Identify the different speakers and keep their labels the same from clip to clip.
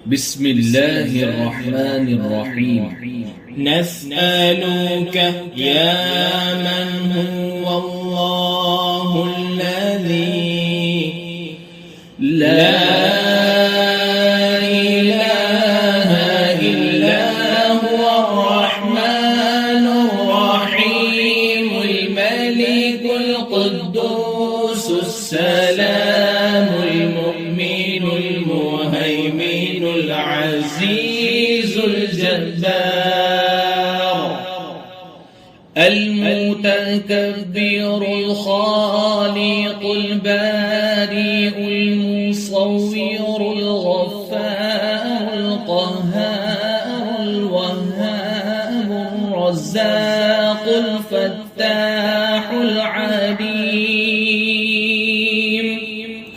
Speaker 1: بسم الله الرحمن الرحيم.
Speaker 2: نسألك يا من هو الله الذي لا إله إلا هو الرحمن الرحيم الملك القدوس السلام المؤمن المهيمن العزيز الجبار المتكبر الخالق البارئ المصور الغفار القهار الوهاب الرزاق الفتاح العليم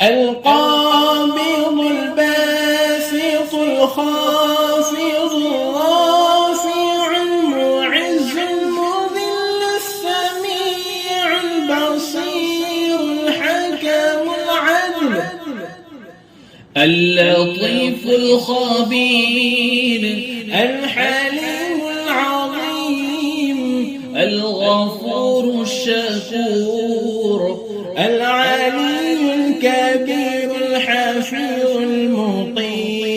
Speaker 2: القابض الباسط الخافض الرافع المعز المذل السميع البصير الحكم العدل اللطيف الخبير الحليم العظيم الغفور الشكور العلي الكبير الحفيظ المطيب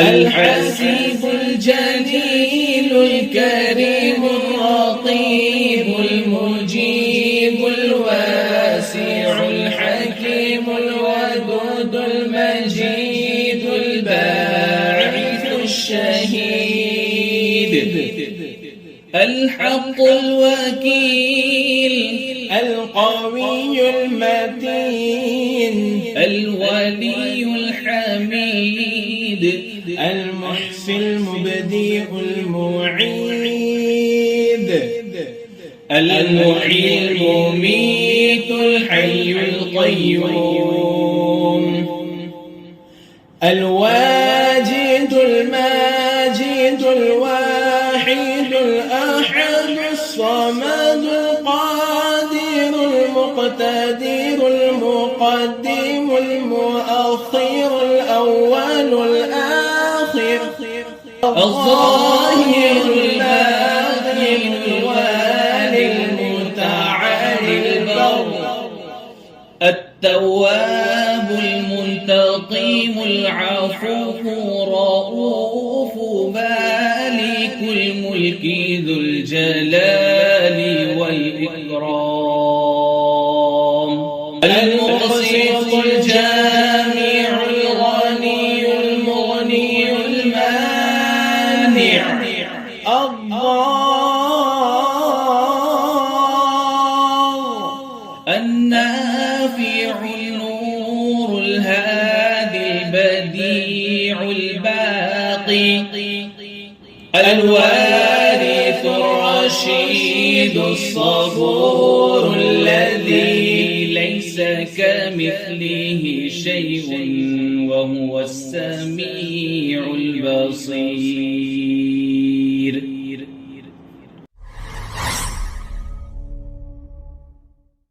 Speaker 2: الحسيب الجليل الكريم الرقيب المجيب الواسع الحكيم الودود المجيد الباعث الشهيد الحق الوكيل القوي المتين الولي الحميد المحصي المبدئ المعيد المحيي المميت الحي القيوم الواجد الماجد الواحد الأحد الصمد القادر المقتدر المقدم المؤخر الأول الآخر الظاهر الباطن الوالي المتعالي البر التواب المنتقم العفو رؤوف مالك الملك ذو الجلال والإكرام المقسط الجامع الغني المغني المانع الضار النافع النور الهادي البديع الباقي الوارث الرشيد الصبور الذي ليس كمثله شيء وهو السميع البصير.